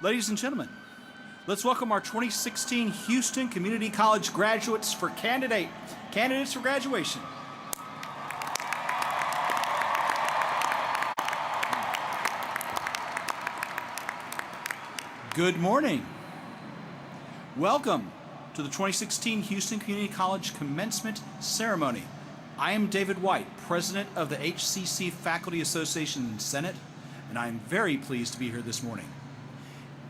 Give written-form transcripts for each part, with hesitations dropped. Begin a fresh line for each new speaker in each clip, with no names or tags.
Ladies and gentlemen, let's welcome our 2016 Houston Community College graduates for candidates for graduation. Good morning. Welcome to the 2016 Houston Community College Commencement Ceremony. I am David White, President of the HCC Faculty Association and Senate, and I am very pleased to be here this morning.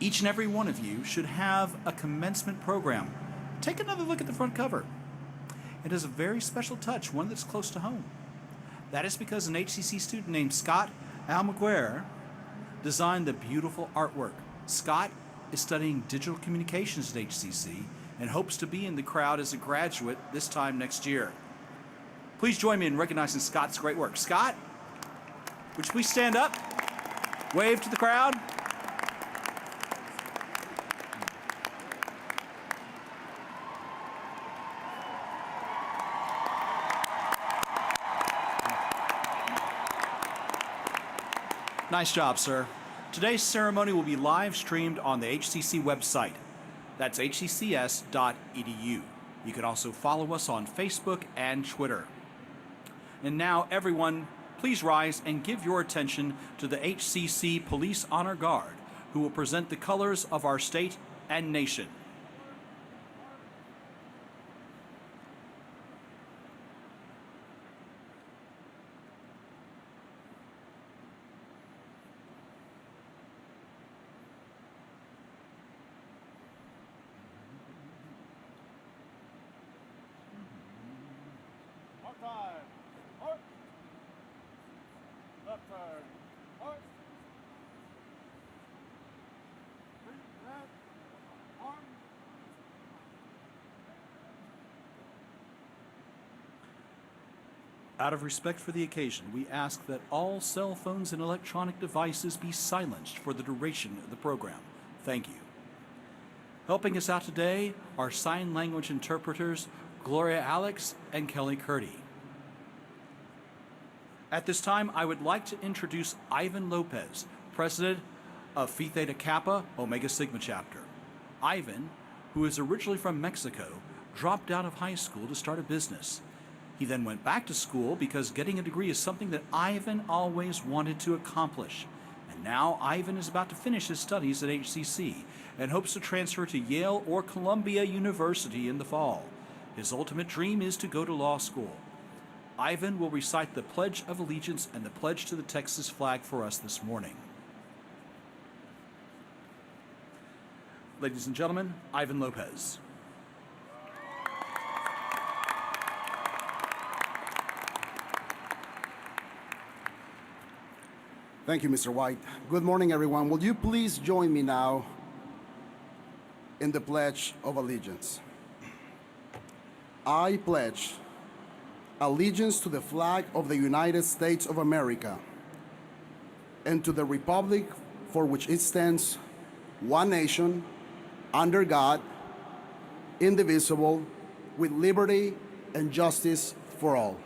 Each and every one of you should have a commencement program. Take another look at the front cover. It has a very special touch, one that's close to home. That is because an HCC student named Scott Almaguer designed the beautiful artwork. Scott is studying digital communications at HCC and hopes to be in the crowd as a graduate this time next year. Please join me in recognizing Scott's great work. Scott, would you please stand up, wave to the crowd? Nice job, sir. Today's ceremony will be live streamed on the HCC website. That's hccs.edu. You can also follow us on Facebook and Twitter. And now, everyone, please rise and give your attention to the HCC Police Honor Guard, who will present the colors of our state and nation. Out of respect for the occasion, we ask that all cell phones and electronic devices be silenced for the duration of the program. Thank you. Helping us out today are sign language interpreters Gloria Alex and Kelly Curdy. At this time, I would like to introduce Ivan Lopez, president of Phi Theta Kappa Omega Sigma chapter. Ivan, who is originally from Mexico, dropped out of high school to start a business. He then went back to school because getting a degree is something that Ivan always wanted to accomplish. And now Ivan is about to finish his studies at HCC and hopes to transfer to Yale or Columbia University in the fall. His ultimate dream is to go to law school. Ivan will recite the Pledge of Allegiance and the Pledge to the Texas flag for us this morning. Ladies and gentlemen, Ivan Lopez.
Thank you, Mr. White. Good morning, everyone. Will you please join me now in the Pledge of Allegiance? I pledge allegiance to the flag of the United States of America and to the republic for which it stands, one nation, under God, indivisible, with liberty and justice for all.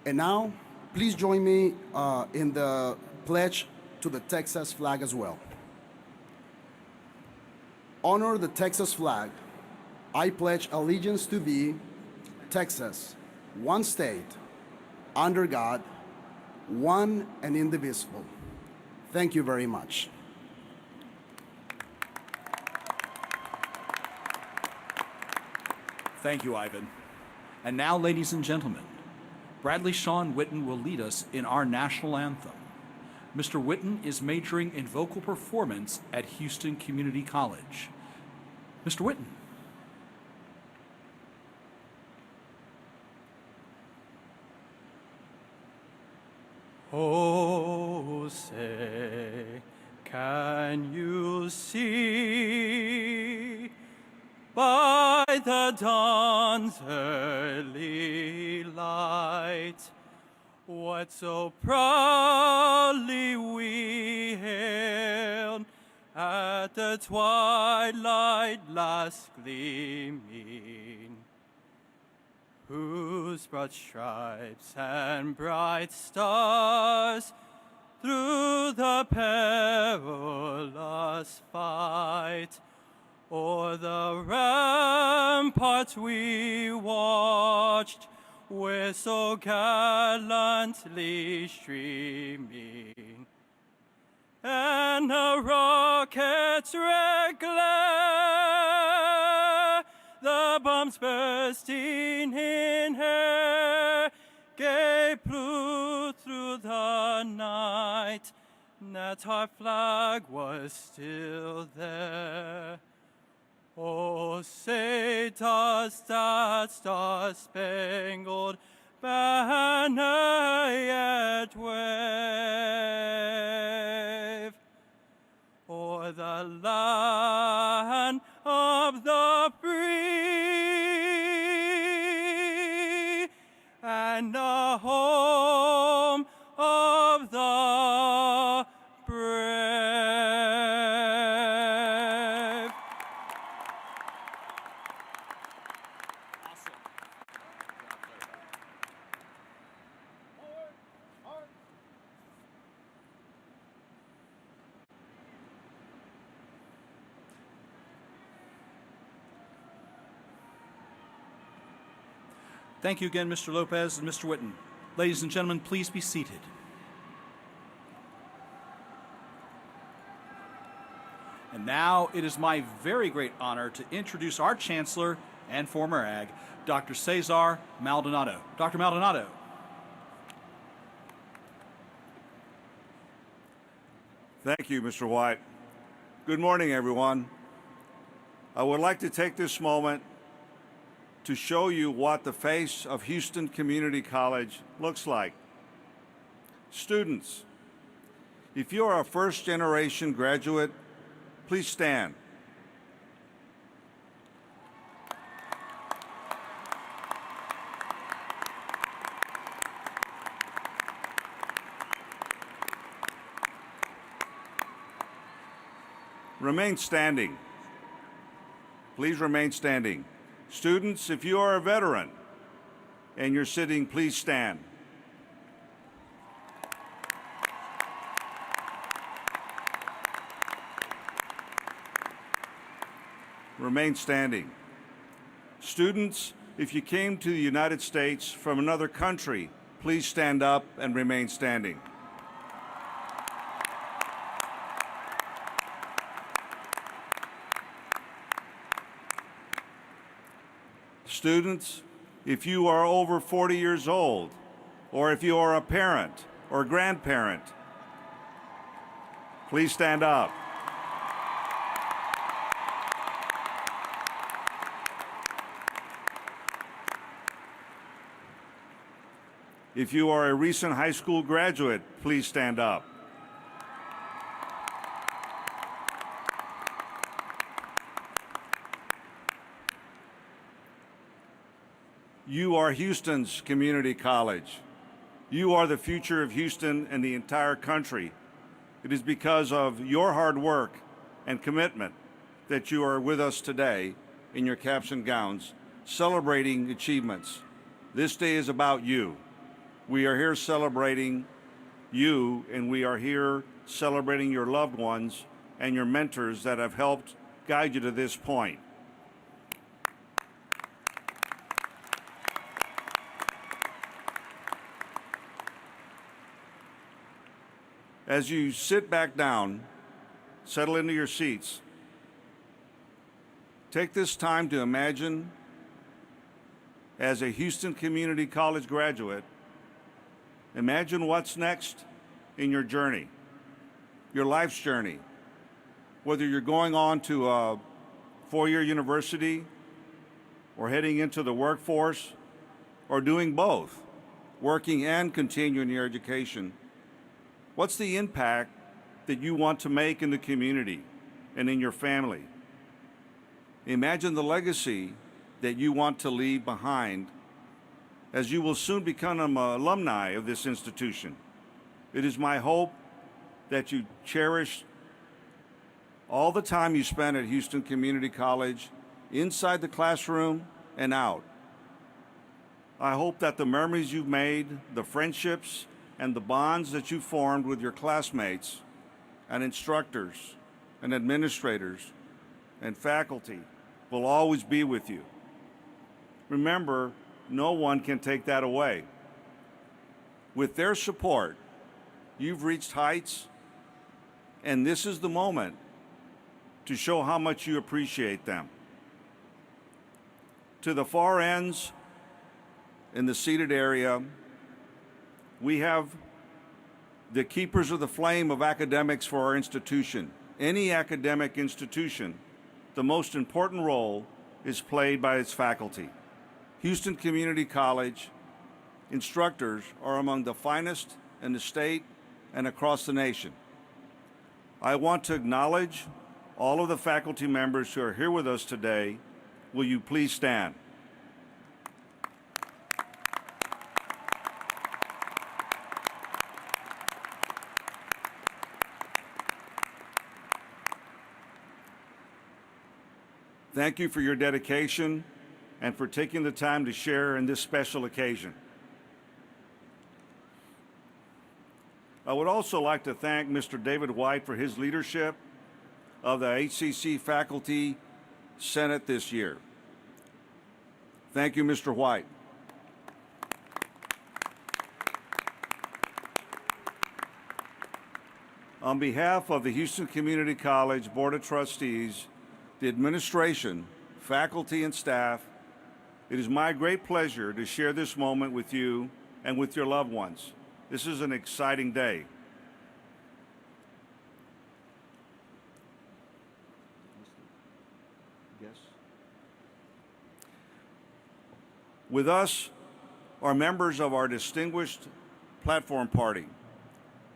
And now, please join me in the pledge to the Texas flag as well. Honor the Texas flag. I pledge allegiance to thee, Texas, one state, under God, one and indivisible. Thank you very much.
Thank you, Ivan. And now, ladies and gentlemen, Bradley Sean Witten will lead us in our national anthem. Mr. Witten is majoring in vocal performance at Houston Community College. Mr. Witten.
Oh, say, can you see by the dawn's early light what so proudly we hailed at the twilight last gleaming, whose broad stripes and bright stars through the perilous fight. O'er the ramparts we watched, whistle gallantly streaming, and the rocket's red glare, the bombs bursting in air, gave proof through the night that our flag was still there. Oh, say does that star-spangled banner yet wave o'er the land of the free and the home of the brave.
Thank you again, Mr. Lopez and Mr. Witten. Ladies and gentlemen, please be seated. And now it is my very great honor to introduce our Chancellor and former AG, Dr. Cesar Maldonado. Dr. Maldonado.
Thank you, Mr. White. Good morning, everyone. I would like to take this moment to show you what the face of Houston Community College looks like. Students, if you are a first-generation graduate, please stand. Remain standing. Please remain standing. Students, if you are a veteran and you're sitting, please stand. Remain standing. Students, if you came to the United States from another country, please stand up and remain standing. Students, if you are over 40 years old, or if you are a parent or grandparent, please stand up. If you are a recent high school graduate, please stand up. You are Houston's community college. You are the future of Houston and the entire country. It is because of your hard work and commitment that you are with us today in your caps and gowns, celebrating achievements. This day is about you. We are here celebrating you, and we are here celebrating your loved ones and your mentors that have helped guide you to this point. As you sit back down, settle into your seats, take this time to imagine, as a Houston Community College graduate, imagine what's next in your journey, your life's journey. Whether you're going on to a four-year university or heading into the workforce or doing both, working and continuing your education, what's the impact that you want to make in the community and in your family? Imagine the legacy that you want to leave behind, as you will soon become an alumni of this institution. It is my hope that you cherish all the time you spent at Houston Community College, inside the classroom and out. I hope that the memories you've made, the friendships and the bonds that you formed with your classmates and instructors and administrators and faculty will always be with you. Remember, no one can take that away. With their support, you've reached heights, and this is the moment to show how much you appreciate them. To the far ends in the seated area, we have the keepers of the flame of academics for our institution. Any academic institution, the most important role is played by its faculty. Houston Community College instructors are among the finest in the state and across the nation. I want to acknowledge all of the faculty members who are here with us today. Will you please stand? Thank you for your dedication and for taking the time to share in this special occasion. I would also like to thank Mr. David White for his leadership of the HCC Faculty Senate this year. Thank you, Mr. White. On behalf of the Houston Community College Board of Trustees, the administration, faculty, and staff, it is my great pleasure to share this moment with you and with your loved ones. This is an exciting day. With us are members of our distinguished platform party.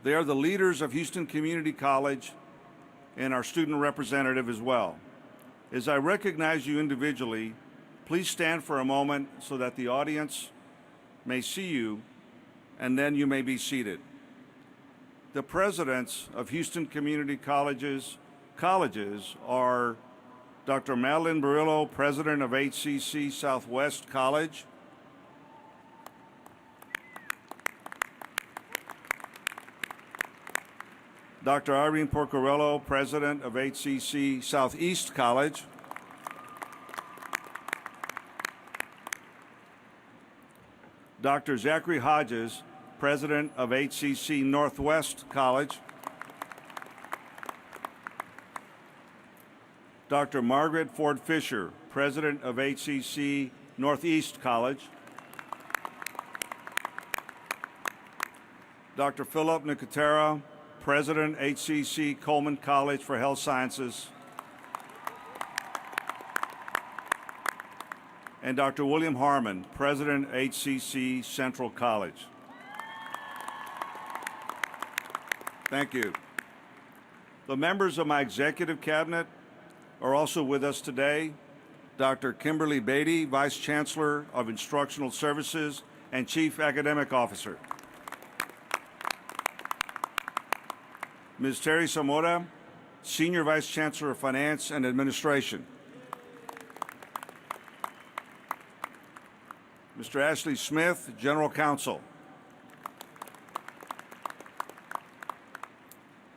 They are the leaders of Houston Community College and our student representative as well. As I recognize you individually, please stand for a moment so that the audience may see you, and then you may be seated. The presidents of Houston Community Colleges are Dr. Madeline Barillo, president of HCC Southwest College, Dr. Irene Porcarello, president of HCC Southeast College, Dr. Zachary Hodges, president of HCC Northwest College, Dr. Margaret Ford Fisher, president of HCC Northeast College, Dr. Philip Nicotera, president, HCC Coleman College for Health Sciences, and Dr. William Harmon, president, HCC Central College. Thank you. The members of my executive cabinet are also with us today. Dr. Kimberly Beatty, Vice Chancellor of Instructional Services and Chief Academic Officer. Ms. Terry Zamora, Senior Vice Chancellor of Finance and Administration. Mr. Ashley Smith, General Counsel.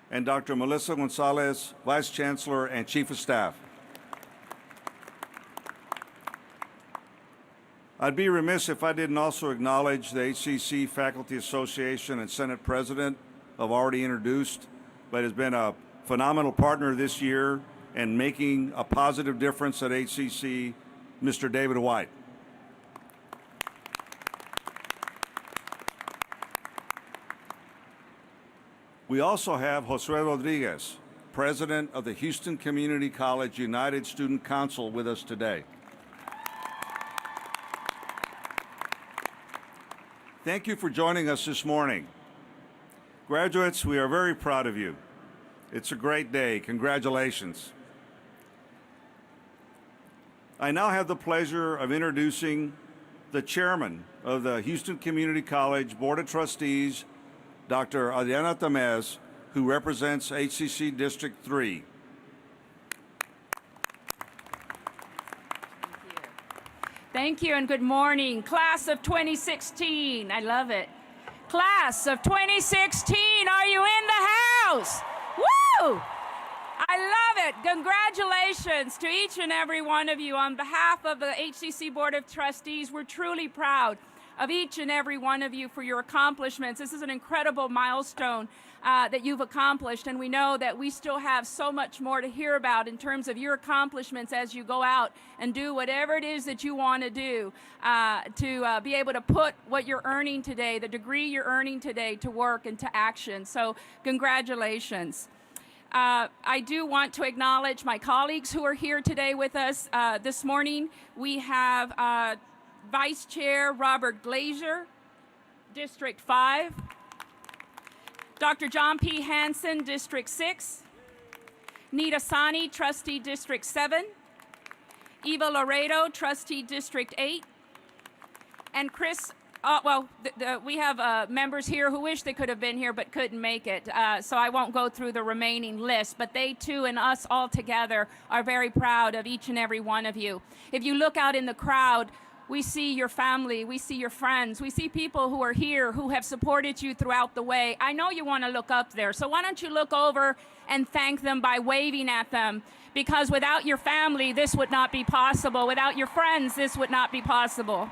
And Dr. Melissa Gonzalez, Vice Chancellor and Chief of Staff. I'd be remiss if I didn't also acknowledge the HCC Faculty Association and Senate President I've already introduced, but has been a phenomenal partner this year and making a positive difference at HCC, Mr. David White. We also have Josue Rodriguez, president of the Houston Community College United Student Council, with us today. Thank you for joining us this morning. Graduates, we are very proud of you. It's a great day. Congratulations. I now have the pleasure of introducing the chairman of the Houston Community College Board of Trustees, Dr. Adriana Tamez, who represents HCC District 3.
Thank you and good morning, class of 2016. I love it. Class of 2016, are you in the house? Woo! I love it. Congratulations to each and every one of you. On behalf of the HCC Board of Trustees, we're truly proud of each and every one of you for your accomplishments. This is an incredible milestone that you've accomplished, and we know that we still have so much more to hear about in terms of your accomplishments as you go out and do whatever it is that you want to do to be able to put what you're earning today, the degree you're earning today, to work and to action. So congratulations. I do want to acknowledge my colleagues who are here today with us this morning. We have Vice Chair Robert Glazer, District 5. Dr. John P. Hansen, District 6. Nita Sani, Trustee District 7. Eva Laredo, Trustee District 8. And Chris, we have members here who wish they could have been here but couldn't make it. So I won't go through the remaining list, but they too and us all together are very proud of each and every one of you. If you look out in the crowd, we see your family, we see your friends, we see people who are here who have supported you throughout the way. I know you want to look up there, so why don't you look over and thank them by waving at them? Because without your family, this would not be possible. Without your friends, this would not be possible.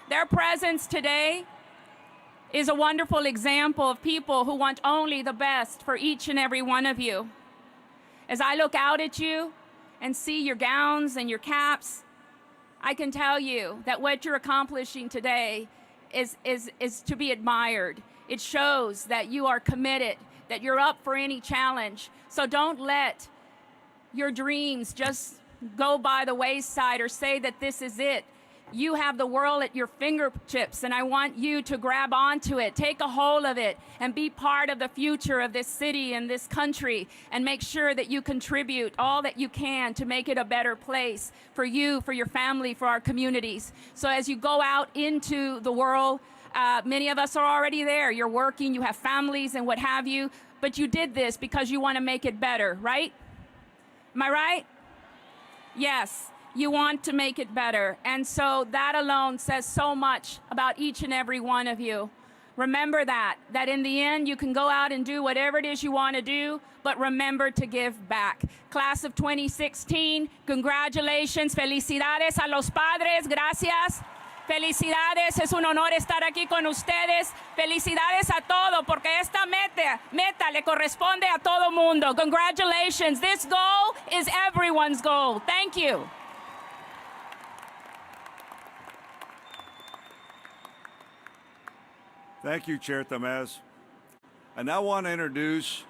Their presence today is a wonderful example of people who want only the best for each and every one of you. As I look out at you and see your gowns and your caps, I can tell you that what you're accomplishing today is to be admired. It shows that you are committed, that you're up for any challenge. So don't let your dreams just go by the wayside or say that this is it. You have the world at your fingertips, and I want you to grab onto it, take a hold of it, and be part of the future of this city and this country, and make sure that you contribute all that you can to make it a better place for you, for your family, for our communities. So as you go out into the world, many of us are already there. You're working, you have families and what have you, but you did this because you want to make it better, right? Am I right? Yes. You want to make it better. And so that alone says so much about each and every one of you. Remember that in the end, you can go out and do whatever it is you want to do, but remember to give back. Class of 2016, congratulations, felicidades a los padres, gracias. Felicidades, es un honor estar aquí con ustedes. Felicidades a todo, porque esta meta le corresponde a todo mundo. Congratulations, this goal is everyone's goal. Thank you.
Thank you, Chair Tamez. I now want to introduce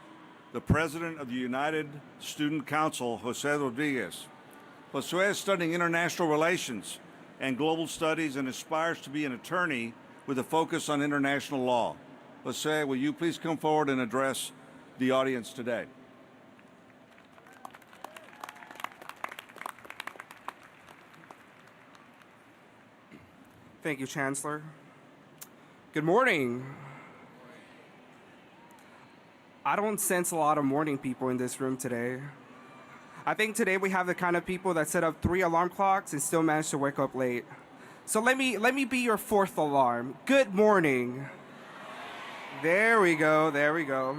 the President of the United Student Council, Jose Rodriguez. Jose is studying international relations and global studies and aspires to be an attorney with a focus on international law. Jose, will you please come forward and address the audience today?
Thank you, Chancellor. Good morning. I don't sense a lot of morning people in this room today. I think today we have the kind of people that set up 3 alarm clocks and still manage to wake up late. So let me be your 4th alarm. Good morning. There we go, there we go.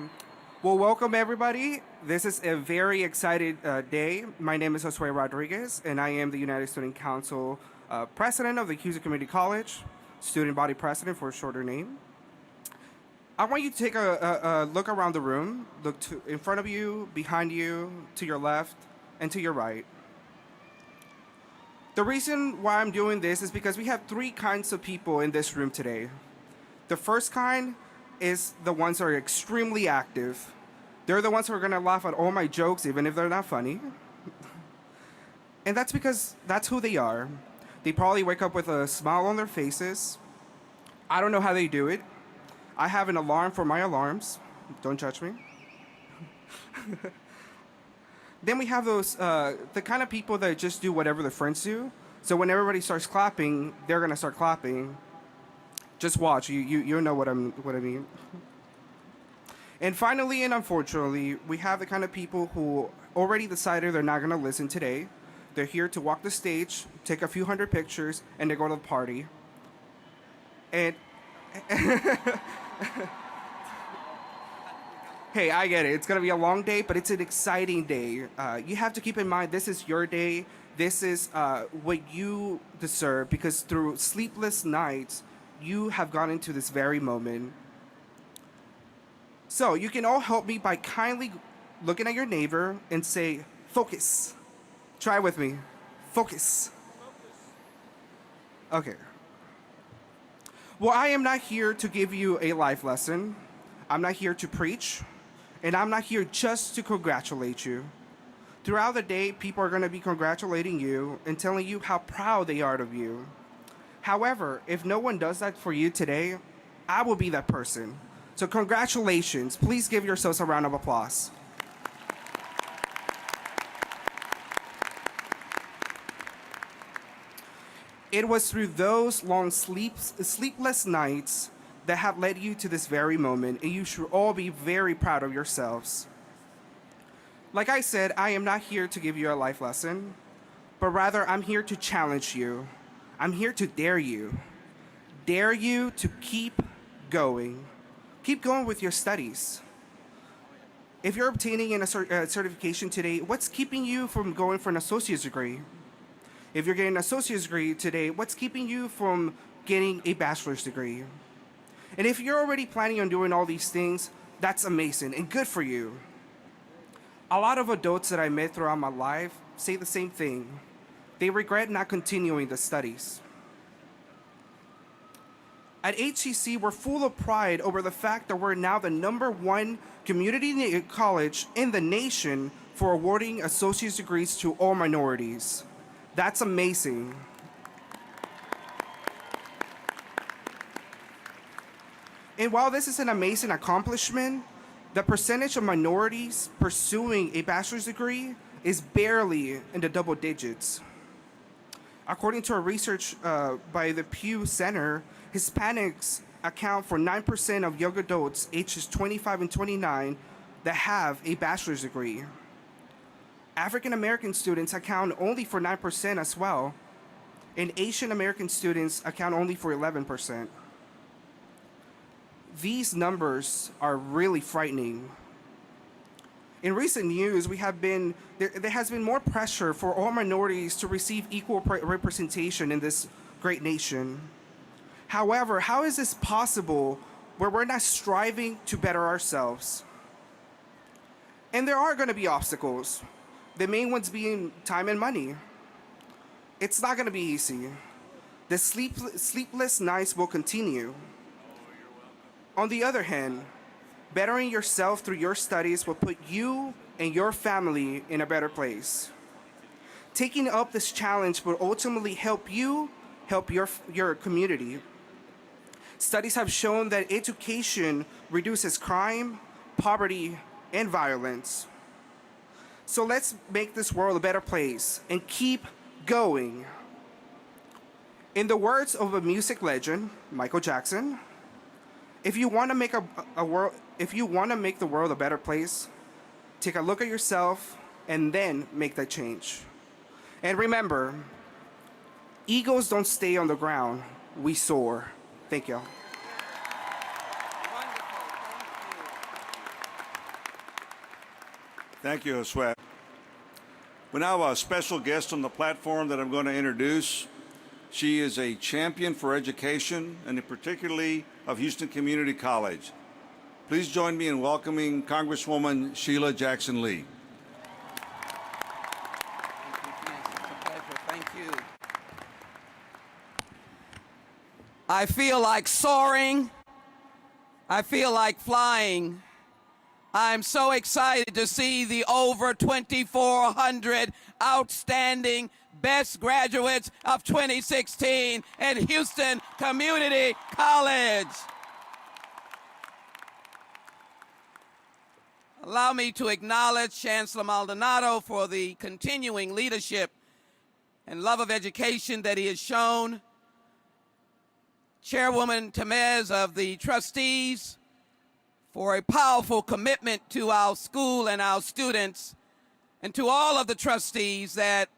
Well, welcome everybody. This is a very excited day. My name is Josue Rodriguez, and I am the United Student Council President of the Houston Community College, Student Body President for a shorter name. I want you to take a look around the room. Look in front of you, behind you, to your left, and to your right. The reason why I'm doing this is because we have 3 kinds of people in this room today. The first kind is the ones that are extremely active. They're the ones who are going to laugh at all my jokes, even if they're not funny. And that's because that's who they are. They probably wake up with a smile on their faces. I don't know how they do it. I have an alarm for my alarms. Don't judge me. Then we have those, the kind of people that just do whatever their friends do. So when everybody starts clapping, they're going to start clapping. Just watch. You know what I mean. And finally, and unfortunately, we have the kind of people who already decided they're not going to listen today. They're here to walk the stage, take a few hundred pictures, and they go to the party. And hey, I get it. It's going to be a long day, but it's an exciting day. You have to keep in mind this is your day. This is what you deserve because through sleepless nights, you have gone into this very moment. So you can all help me by kindly looking at your neighbor and say, focus. Try with me. Focus. Okay. Well, I am not here to give you a life lesson. I'm not here to preach. And I'm not here just to congratulate you. Throughout the day, people are going to be congratulating you and telling you how proud they are of you. However, if no one does that for you today, I will be that person. So congratulations. Please give yourselves a round of applause. It was through those long sleepless nights that have led you to this very moment, and you should all be very proud of yourselves. Like I said, I am not here to give you a life lesson, but rather I'm here to challenge you. I'm here to dare you. Dare you to keep going. Keep going with your studies. If you're obtaining a certification today, what's keeping you from going for an associate's degree? If you're getting an associate's degree today, what's keeping you from getting a bachelor's degree? And if you're already planning on doing all these things, that's amazing and good for you. A lot of adults that I met throughout my life say the same thing. They regret not continuing the studies. At HCC, we're full of pride over the fact that we're now the #1 community college in the nation for awarding associate's degrees to all minorities. That's amazing. And while this is an amazing accomplishment, the percentage of minorities pursuing a bachelor's degree is barely in the double digits. According to a research by the Pew Center, Hispanics account for 9% of young adults ages 25 and 29 that have a bachelor's degree. African American students account only for 9% as well, and Asian American students account only for 11%. These numbers are really frightening. In recent years, there has been more pressure for all minorities to receive equal representation in this great nation. However, how is this possible where we're not striving to better ourselves? And there are going to be obstacles, the main ones being time and money. It's not going to be easy. The sleepless nights will continue. On the other hand, bettering yourself through your studies will put you and your family in a better place. Taking up this challenge will ultimately help you help your community. Studies have shown that education reduces crime, poverty, and violence. So let's make this world a better place and keep going. In the words of a music legend, Michael Jackson, if you want to make the world a better place, take a look at yourself and then make that change. And remember, eagles don't stay on the ground, we soar. Thank you.
Thank you, Josue. We now have a special guest on the platform that I'm going to introduce. She is a champion for education, and particularly of Houston Community College. Please join me in welcoming Congresswoman Sheila Jackson Lee.
Thank you. I feel like soaring. I feel like flying. I'm so excited to see the over 2,400 outstanding best graduates of 2016 at Houston Community College. Allow me to acknowledge Chancellor Maldonado for the continuing leadership and love of education that he has shown. Chairwoman Tamez of the trustees for a powerful commitment to our school and our students, and to all of the trustees that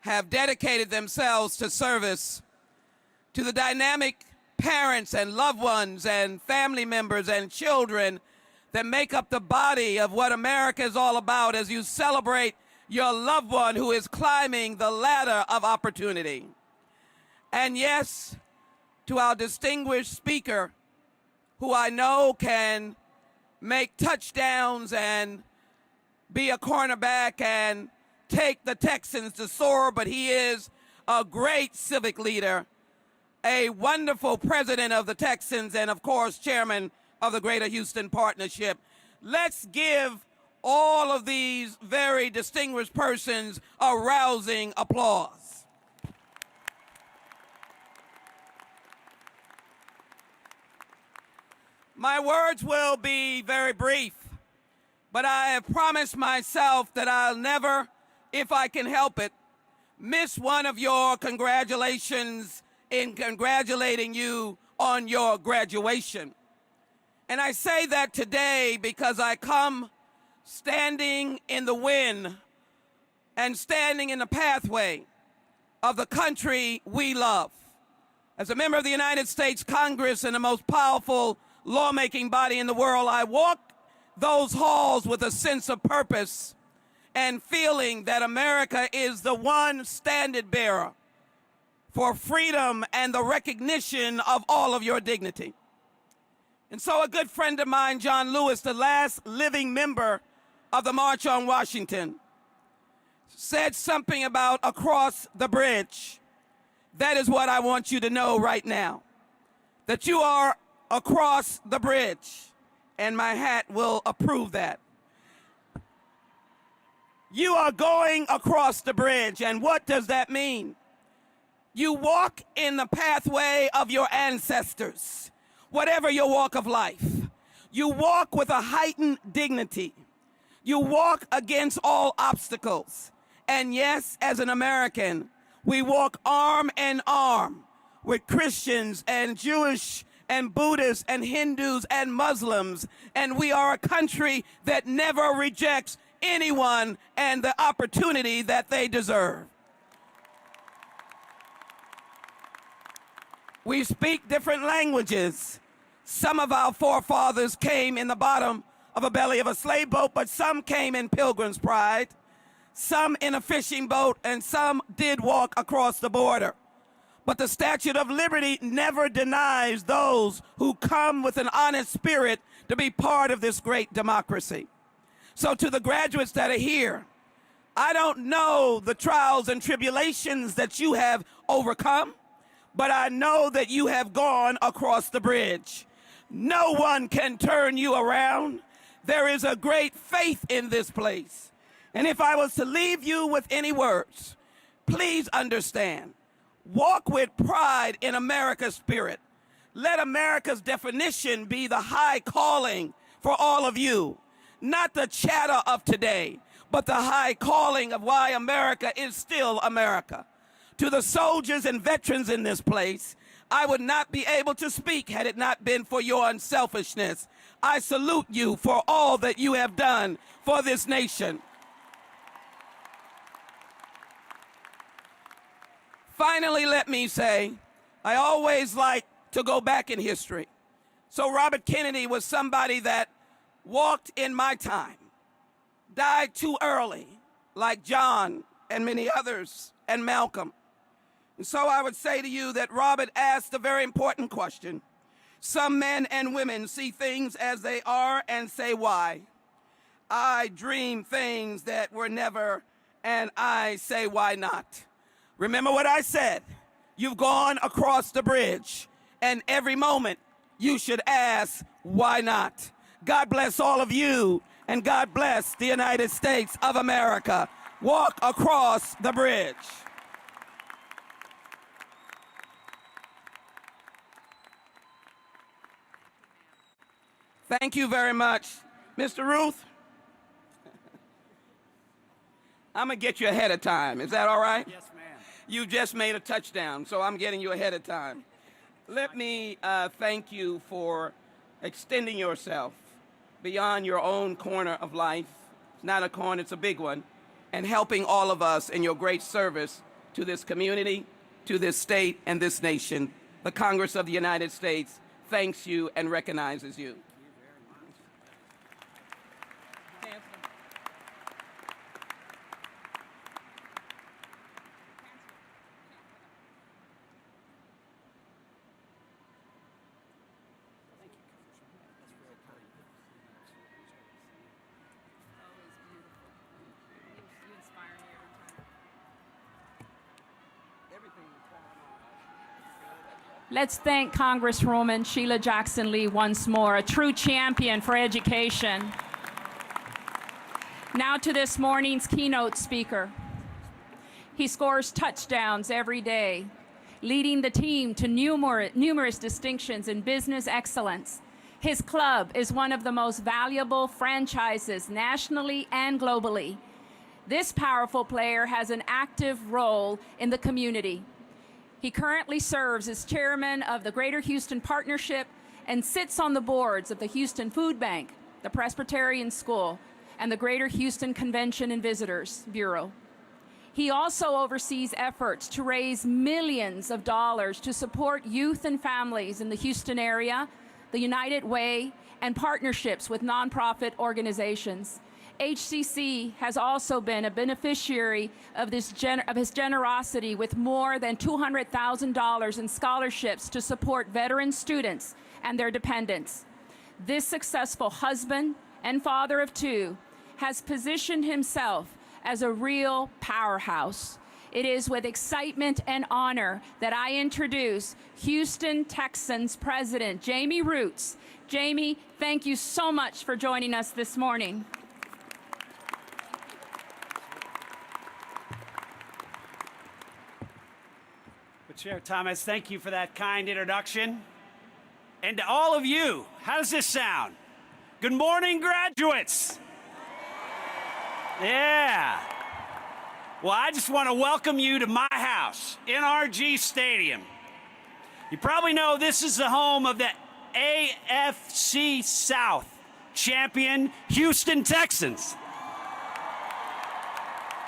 have dedicated themselves to service, to the dynamic parents and loved ones and family members and children that make up the body of what America is all about as you celebrate your loved one who is climbing the ladder of opportunity. And yes, to our distinguished speaker, who I know can make touchdowns and be a cornerback and take the Texans to soar, but he is a great civic leader, a wonderful president of the Texans, and of course, chairman of the Greater Houston Partnership. Let's give all of these very distinguished persons a rousing applause. My words will be very brief, but I have promised myself that I'll never, if I can help it, miss one of your congratulations in congratulating you on your graduation. And I say that today because I come standing in the wind and standing in the pathway of the country we love. As a member of the United States Congress and the most powerful lawmaking body in the world, I walk those halls with a sense of purpose and feeling that America is the one standard bearer for freedom and the recognition of all of your dignity. And so a good friend of mine, John Lewis, the last living member of the March on Washington, said something about across the bridge. That is what I want you to know right now, that you are across the bridge, and my hat will approve that. You are going across the bridge, and what does that mean? You walk in the pathway of your ancestors, whatever your walk of life. You walk with a heightened dignity. You walk against all obstacles. And yes, as an American, we walk arm in arm with Christians and Jewish and Buddhists and Hindus and Muslims. And we are a country that never rejects anyone and the opportunity that they deserve. We speak different languages. Some of our forefathers came in the bottom of a belly of a slave boat, but some came in Pilgrim's Pride, some in a fishing boat, and some did walk across the border. But the Statue of Liberty never denies those who come with an honest spirit to be part of this great democracy. So to the graduates that are here, I don't know the trials and tribulations that you have overcome, but I know that you have gone across the bridge. No one can turn you around. There is a great faith in this place. And if I was to leave you with any words, please understand, walk with pride in America's spirit. Let America's definition be the high calling for all of you, not the chatter of today, but the high calling of why America is still America. To the soldiers and veterans in this place, I would not be able to speak had it not been for your unselfishness. I salute you for all that you have done for this nation. Finally, let me say, I always like to go back in history. So Robert Kennedy was somebody that walked in my time, died too early, like John and many others, and Malcolm. And so I would say to you that Robert asked a very important question. Some men and women see things as they are and say why. I dream things that were never, and I say why not. Remember what I said. You've gone across the bridge, and every moment you should ask, why not? God bless all of you, and God bless the United States of America. Walk across the bridge. Thank you very much. Mr. Ruth, I'm going to get you ahead of time. Is that all right?
Yes, ma'am.
You just made a touchdown, so I'm getting you ahead of time. Let me thank you for extending yourself beyond your own corner of life. It's not a corner, it's a big one. And helping all of us in your great service to this community, to this state, and this nation. the Congress of the United States thanks you and recognizes you.
Let's thank Congresswoman Sheila Jackson Lee once more, a true champion for education. Now to this morning's keynote speaker. He scores touchdowns every day, leading the team to numerous distinctions in business excellence. His club is one of the most valuable franchises nationally and globally. This powerful player has an active role in the community. He currently serves as chairman of the Greater Houston Partnership and sits on the boards of the Houston Food Bank, the Presbyterian School, and the Greater Houston Convention and Visitors Bureau. He also oversees efforts to raise millions of dollars to support youth and families in the Houston area, the United Way, and partnerships with nonprofit organizations. HCC has also been a beneficiary of his generosity with more than $200,000 in scholarships to support veteran students and their dependents. This successful husband and father of two has positioned himself as a real powerhouse. It is with excitement and honor that I introduce Houston Texans President Jamie Roots. Jamie, thank you so much for joining us this morning.
Chair Thomas, thank you for that kind introduction. And to all of you, how does this sound? Good morning, graduates. Yeah. Well, I just want to welcome you to my house, NRG Stadium. You probably know this is the home of the AFC South champion Houston Texans.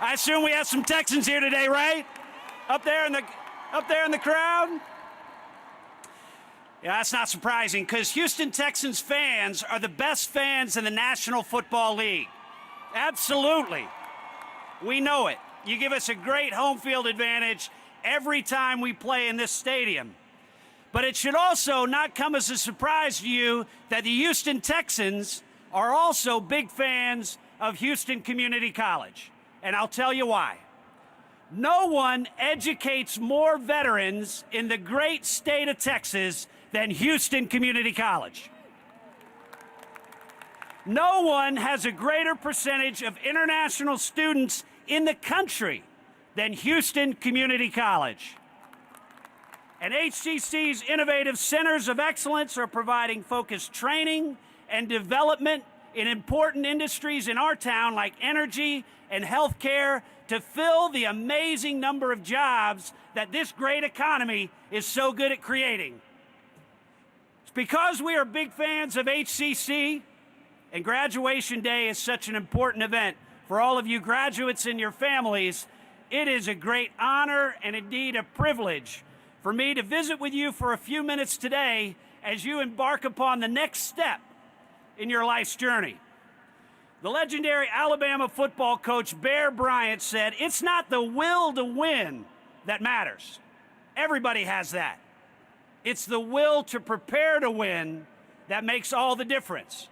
I assume we have some Texans here today, right? Up there in the crowd? Yeah, that's not surprising because Houston Texans fans are the best fans in the National Football League. Absolutely. We know it. You give us a great home field advantage every time we play in this stadium. But it should also not come as a surprise to you that the Houston Texans are also big fans of Houston Community College. And I'll tell you why. No one educates more veterans in the great state of Texas than Houston Community College. No one has a greater percentage of international students in the country than Houston Community College. And HCC's innovative centers of excellence are providing focused training and development in important industries in our town like energy and healthcare to fill the amazing number of jobs that this great economy is so good at creating. It's because we are big fans of HCC, and graduation day is such an important event for all of you graduates and your families. It is a great honor and indeed a privilege for me to visit with you for a few minutes today as you embark upon the next step in your life's journey. The legendary Alabama football coach Bear Bryant said, "It's not the will to win that matters. Everybody has that. It's the will to prepare to win that makes all the difference."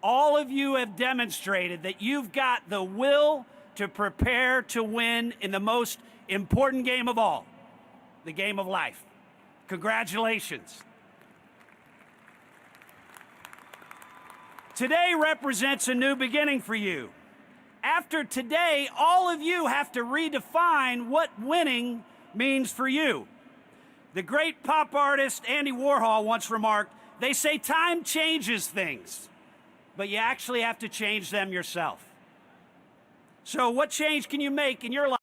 All of you have demonstrated that you've got the will to prepare to win in the most important game of all, the game of life. Congratulations. Today represents a new beginning for you. After today, all of you have to redefine what winning means for you. The great pop artist Andy Warhol once remarked, "They say time changes things, but you actually have to change them yourself." So what change can you make in your life?